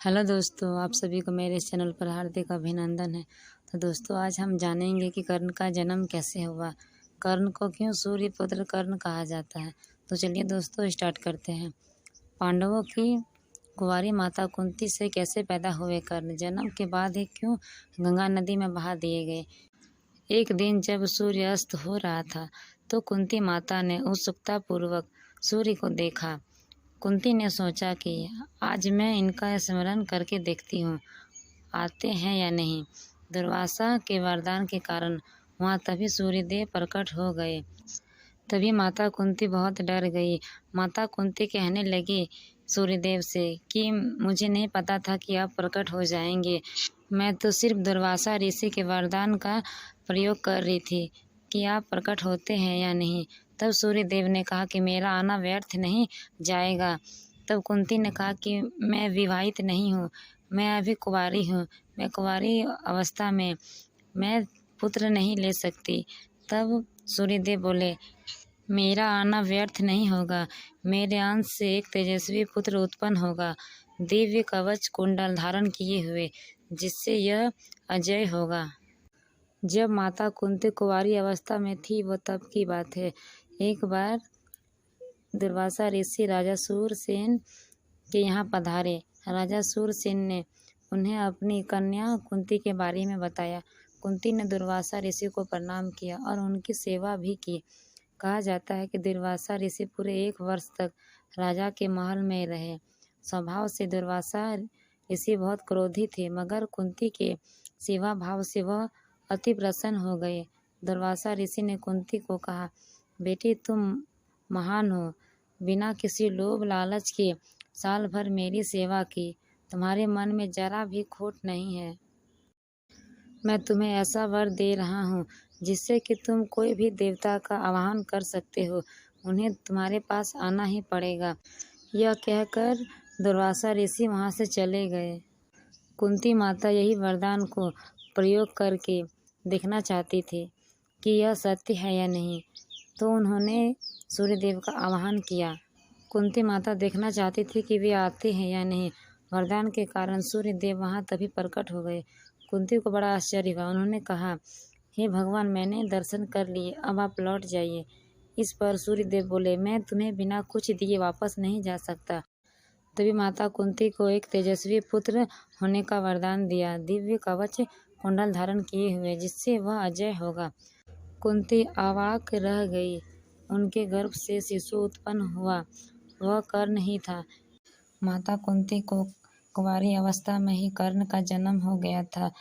Hello दोस्तों, आप सभी को मेरे इस चैनल पर हार्दिक अभिनंदन है। तो दोस्तों, आज हम जानेंगे कि कर्ण का जन्म कैसे हुआ। कर्ण को क्यों सूर्य पुत्र कर्ण कहा जाता है। तो चलिए दोस्तों, स्टार्ट करते हैं। पांडवों की कुंवारी माता कुंती से कैसे पैदा हुए कर्ण, जन्म के बाद ही क्यों गंगा नदी में बहा दिए गए। एक दिन जब सूर्य अस्त हो रहा था तो कुंती माता ने उत्सुकता पूर्वक सूर्य को देखा। कुंती ने सोचा कि आज मैं इनका स्मरण करके देखती हूँ आते हैं या नहीं। दुर्वासा के वरदान के कारण वहाँ तभी सूर्यदेव प्रकट हो गए। तभी माता कुंती बहुत डर गई। माता कुंती कहने लगी सूर्यदेव से कि मुझे नहीं पता था कि आप प्रकट हो जाएंगे। मैं तो सिर्फ दुर्वासा ऋषि के वरदान का प्रयोग कर रही थी कि आप प्रकट होते हैं या नहीं। तब सूर्यदेव ने कहा कि मेरा आना व्यर्थ नहीं जाएगा। तब कुंती ने कहा कि मैं विवाहित नहीं हूँ, मैं अभी कुंवारी हूँ, मैं कुंवारी अवस्था में मैं पुत्र नहीं ले सकती। तब सूर्यदेव बोले, मेरा आना व्यर्थ नहीं होगा, मेरे अंश से एक तेजस्वी पुत्र उत्पन्न होगा, दिव्य कवच कुंडल धारण किए हुए, जिससे यह अजय होगा। जब माता कुंती कुंवारी अवस्था में थी, वो तब की बात है। एक बार दुर्वासा ऋषि राजा सूरसेन के यहाँ पधारे। राजा सूरसेन ने उन्हें अपनी कन्या कुंती के बारे में बताया। कुंती ने दुर्वासा ऋषि को प्रणाम किया और उनकी सेवा भी की। कहा जाता है कि दुर्वासा ऋषि पूरे 1 वर्ष तक राजा के महल में रहे। स्वभाव से दुर्वासा ऋषि बहुत क्रोधी थे, मगर कुंती के सेवा भाव से वह अति प्रसन्न हो गए। दुर्वासा ऋषि ने कुंती को कहा, बेटी तुम महान हो, बिना किसी लोभ लालच के साल भर मेरी सेवा की, तुम्हारे मन में जरा भी खोट नहीं है। मैं तुम्हें ऐसा वर दे रहा हूँ जिससे कि तुम कोई भी देवता का आवाहन कर सकते हो, उन्हें तुम्हारे पास आना ही पड़ेगा। यह कहकर दुर्वासा ऋषि वहाँ से चले गए। कुंती माता यही वरदान को प्रयोग करके देखना चाहती थी कि यह सत्य है या नहीं, तो उन्होंने सूर्यदेव का आवाहन किया। कुंती माता देखना चाहती थी कि वे आते हैं या नहीं। वरदान के कारण सूर्यदेव वहाँ तभी प्रकट हो गए। कुंती को बड़ा आश्चर्य हुआ। उन्होंने कहा, हे भगवान, मैंने दर्शन कर लिए, अब आप लौट जाइए। इस पर सूर्यदेव बोले, मैं तुम्हें बिना कुछ दिए वापस नहीं जा सकता। तभी माता कुंती को एक तेजस्वी पुत्र होने का वरदान दिया, दिव्य कवच कुंडल धारण किए हुए, जिससे वह अजय होगा। कुंती अवाक रह गई। उनके गर्भ से शिशु उत्पन्न हुआ, वह कर्ण ही था। माता कुंती को कुंवारी अवस्था में ही कर्ण का जन्म हो गया था।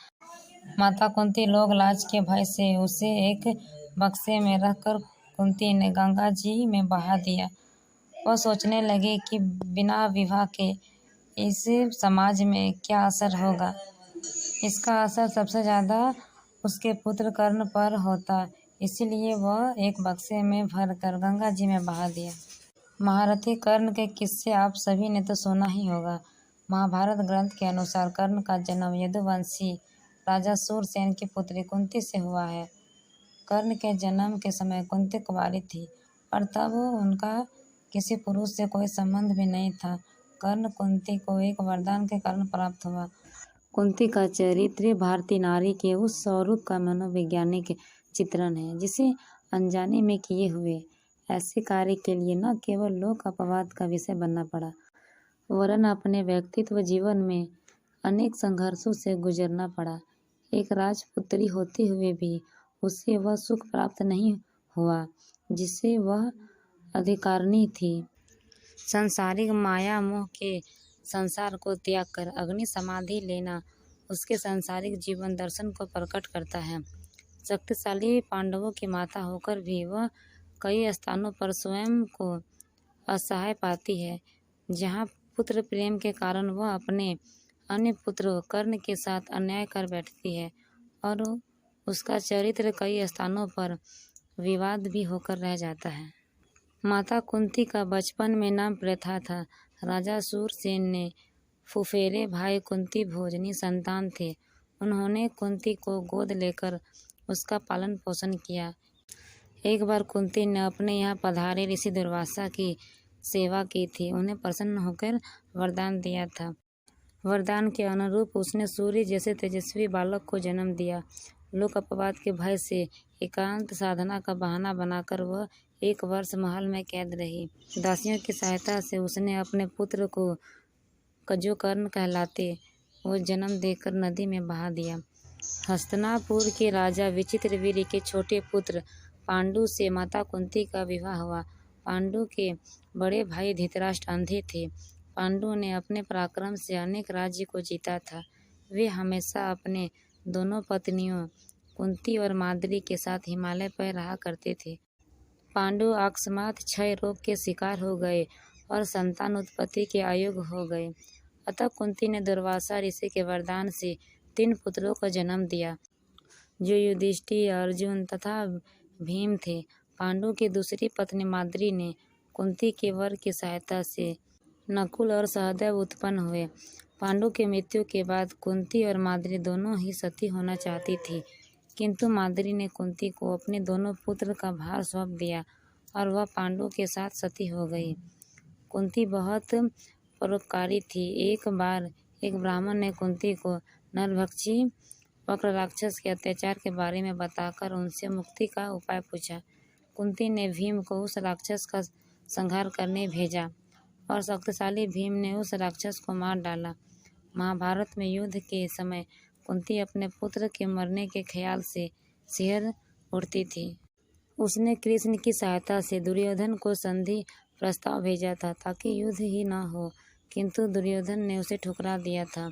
माता कुंती लोग लाज के भय से उसे एक बक्से में रखकर कुंती ने गंगा जी में बहा दिया। वह सोचने लगी कि बिना विवाह के इस समाज में क्या असर होगा। इसका असर सबसे ज़्यादा उसके पुत्र कर्ण पर होता, इसीलिए वह एक बक्से में भरकर गंगा जी में बहा दिया। महारथी कर्ण के किस्से आप सभी ने तो सुना ही होगा। महाभारत ग्रंथ के अनुसार कर्ण का जन्म यदुवंशी राजा सूरसेन की पुत्री कुंती से हुआ है। कर्ण के जन्म के समय कुंती कुंवारी थी और तब उनका किसी पुरुष से कोई संबंध भी नहीं था। कर्ण कुंती को एक वरदान के कारण प्राप्त हुआ। कुंती का चरित्र भारतीय नारी के उस स्वरूप का मनोवैज्ञानिक चित्रण है जिसे अनजाने में किए हुए ऐसे कार्य के लिए न केवल लोक अपवाद का विषय बनना पड़ा, वरन अपने व्यक्तित्व जीवन में अनेक संघर्षों से गुजरना पड़ा। एक राजपुत्री होते हुए भी उसे वह सुख प्राप्त नहीं हुआ जिससे वह अधिकारिणी थी। सांसारिक माया मोह के संसार को त्याग कर अग्नि समाधि लेना उसके सांसारिक जीवन दर्शन को प्रकट करता है। शक्तिशाली पांडवों की माता होकर भी वह कई स्थानों पर स्वयं को असहाय पाती है, जहाँ पुत्र प्रेम के कारण वह अपने अन्य पुत्र कर्ण के साथ अन्याय कर बैठती है और उसका चरित्र कई स्थानों पर विवाद भी होकर रह जाता है। माता कुंती का बचपन में नाम प्रथा था। राजा सूरसेन ने फुफेरे भाई कुंती भोजनी संतान थे। उन्होंने कुंती को गोद लेकर उसका पालन पोषण किया। एक बार कुंती ने अपने यहाँ पधारे ऋषि दुर्वासा की सेवा की थी। उन्हें प्रसन्न होकर वरदान दिया था, वरदान के अनुरूप उसने सूर्य जैसे तेजस्वी बालक को जन्म दिया। लोक अपवाद के भय से एकांत साधना का बहाना बनाकर वह 1 वर्ष महल में कैद रही। दासियों की सहायता से उसने अपने पुत्र को जो कर्ण कहलाते वो जन्म देकर नदी में बहा दिया। हस्तिनापुर के राजा विचित्रवीर्य के छोटे पुत्र पांडु से माता कुंती का विवाह हुआ। पांडु के बड़े भाई धृतराष्ट्र अंधे थे। पांडु ने अपने पराक्रम से अनेक राज्य को जीता था। वे हमेशा अपने दोनों पत्नियों कुंती और माद्री के साथ हिमालय पर रहा करते थे। पांडु अकस्मात क्षय रोग के शिकार हो गए और संतान उत्पत्ति के अयोग्य हो गए। अतः कुंती ने दुर्वासा ऋषि के वरदान से 3 पुत्रों को जन्म दिया, जो युधिष्ठिर, अर्जुन तथा भीम थे। पांडु की दूसरी पत्नी माद्री ने कुंती के वर की सहायता से नकुल और सहदेव उत्पन्न हुए। पांडु की मृत्यु के बाद कुंती और माद्री दोनों ही सती होना चाहती थी, किंतु माद्री ने कुंती को अपने दोनों पुत्र का भार सौंप दिया और वह पांडु के साथ सती हो गई। कुंती बहुत परोपकारी थी। एक बार एक ब्राह्मण ने कुंती को नरभक्षी वक्र राक्षस के अत्याचार के बारे में बताकर उनसे मुक्ति का उपाय पूछा। कुंती ने भीम को उस राक्षस का संहार करने भेजा और शक्तिशाली भीम ने उस राक्षस को मार डाला। महाभारत में युद्ध के समय कुंती अपने पुत्र के मरने के ख्याल से सिहर उठती थी। उसने कृष्ण की सहायता से दुर्योधन को संधि प्रस्ताव भेजा था ताकि युद्ध ही न हो, किंतु दुर्योधन ने उसे ठुकरा दिया था।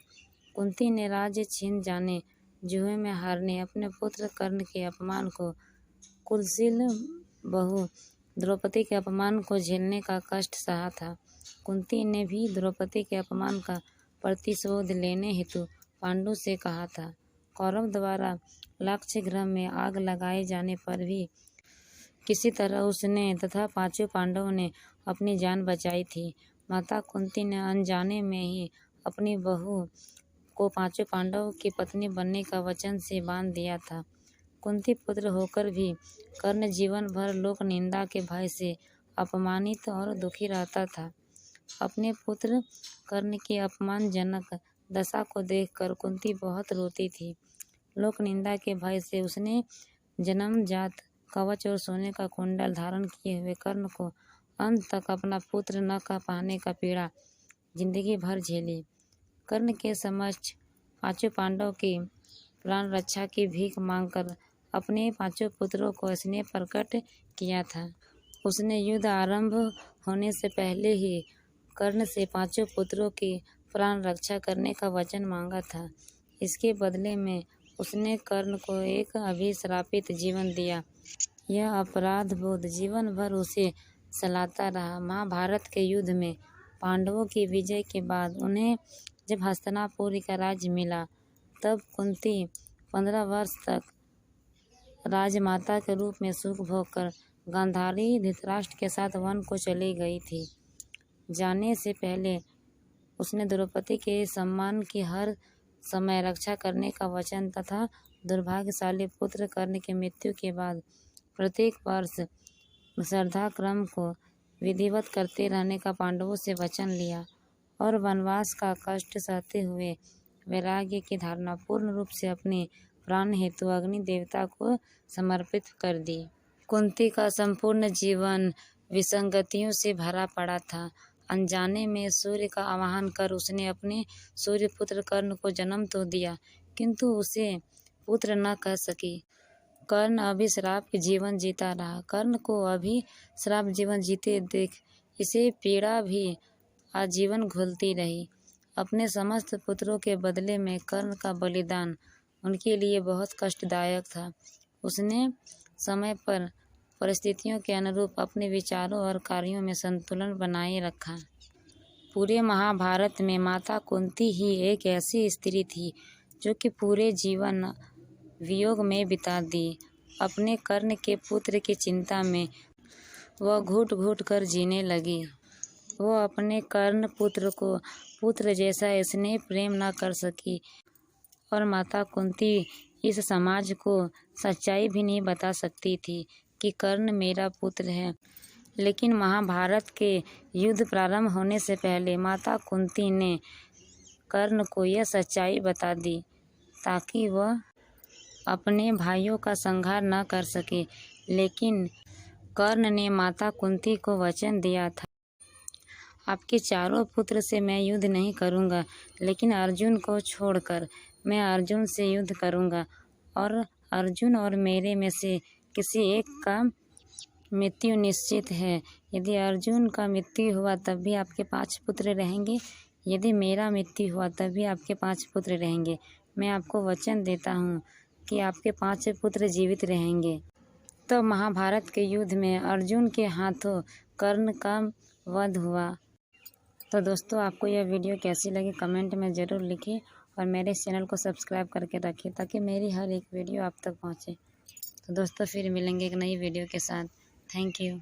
कुंती ने राज्य छीन जाने, जुए में हारने, अपने पुत्र कर्ण के अपमान को, कुलशील बहू द्रौपदी के अपमान को झेलने का कष्ट सहा था। कुंती ने भी द्रौपदी के अपमान का प्रतिशोध लेने हेतु पांडु से कहा था। कौरव द्वारा लाक्षागृह गृह में आग लगाए जाने पर भी किसी तरह उसने तथा 5 पांडवों ने अपनी जान बचाई थी। माता कुंती ने अनजाने में ही अपनी बहू को 5 पांडवों की पत्नी बनने का वचन से बांध दिया था। कुंती पुत्र होकर भी कर्ण जीवन भर लोक निंदा के भय से अपमानित और दुखी रहता था। अपने पुत्र कर्ण की अपमानजनक दशा को देखकर कुंती बहुत रोती थी। लोक निंदा के भय से उसने जन्मजात कवच और सोने का कुंडल धारण किए हुए कर्ण को अंत तक अपना पुत्र न कह पाने का पीड़ा जिंदगी भर झेली। कर्ण के समक्ष 5 पांडवों की प्राण रक्षा की भीख मांगकर अपने 5 पुत्रों को स्नेह प्रकट किया था। उसने युद्ध आरंभ होने से पहले ही कर्ण से 5 पुत्रों की प्राण रक्षा करने का वचन मांगा था। इसके बदले में उसने कर्ण को एक अभिश्रापित जीवन दिया। यह अपराध बोध जीवन भर उसे सलाता रहा। महाभारत के युद्ध में पांडवों की विजय के बाद उन्हें जब हस्तिनापुर का राज्य मिला, तब कुंती 15 वर्ष तक राजमाता के रूप में सुख भोग कर गांधारी धृतराष्ट्र के साथ वन को चली गई थी। जाने से पहले उसने द्रौपदी के सम्मान की हर समय रक्षा करने का वचन तथा दुर्भाग्यशाली पुत्र कर्ण की मृत्यु के बाद प्रत्येक वर्ष श्रद्धा क्रम को विधिवत करते रहने का पांडवों से वचन लिया और वनवास का कष्ट सहते हुए वैराग्य की धारणा पूर्ण रूप से अपने प्राण हेतु अग्नि देवता को समर्पित कर दी। कुंती का संपूर्ण जीवन विसंगतियों से भरा पड़ा था। अनजाने में सूर्य का आवाहन कर उसने अपने सूर्य पुत्र कर्ण को जन्म तो दिया, किंतु उसे पुत्र न कह सकी। कर्ण अभिश्राप जीवन जीता रहा। कर्ण को अभिश्राप जीवन जीते देख इसे पीड़ा भी आजीवन घुलती रही। अपने समस्त पुत्रों के बदले में कर्ण का बलिदान उनके लिए बहुत कष्टदायक था। उसने समय पर परिस्थितियों के अनुरूप अपने विचारों और कार्यों में संतुलन बनाए रखा। पूरे महाभारत में माता कुंती ही एक ऐसी स्त्री थी जो कि पूरे जीवन वियोग में बिता दी। अपने कर्ण के पुत्र की चिंता में वह घुट घुट कर जीने लगी। वो अपने कर्ण पुत्र को पुत्र जैसा स्नेह प्रेम न कर सकी और माता कुंती इस समाज को सच्चाई भी नहीं बता सकती थी कि कर्ण मेरा पुत्र है। लेकिन महाभारत के युद्ध प्रारंभ होने से पहले माता कुंती ने कर्ण को यह सच्चाई बता दी ताकि वह अपने भाइयों का संहार न कर सके। लेकिन कर्ण ने माता कुंती को वचन दिया था, आपके चारों पुत्र से मैं युद्ध नहीं करूंगा, लेकिन अर्जुन को छोड़कर मैं अर्जुन से युद्ध करूंगा और अर्जुन और मेरे में से किसी एक का मृत्यु निश्चित है। यदि अर्जुन का मृत्यु हुआ तब भी आपके 5 पुत्र रहेंगे, यदि मेरा मृत्यु हुआ तब भी आपके 5 पुत्र रहेंगे। मैं आपको वचन देता हूँ कि आपके 5 पुत्र जीवित रहेंगे। तो महाभारत के युद्ध में अर्जुन के हाथों कर्ण का वध हुआ। तो दोस्तों, आपको यह वीडियो कैसी लगी कमेंट में ज़रूर लिखिए और मेरे इस चैनल को सब्सक्राइब करके रखिए ताकि मेरी हर एक वीडियो आप तक पहुँचे। तो दोस्तों, फिर मिलेंगे एक नई वीडियो के साथ। Thank you.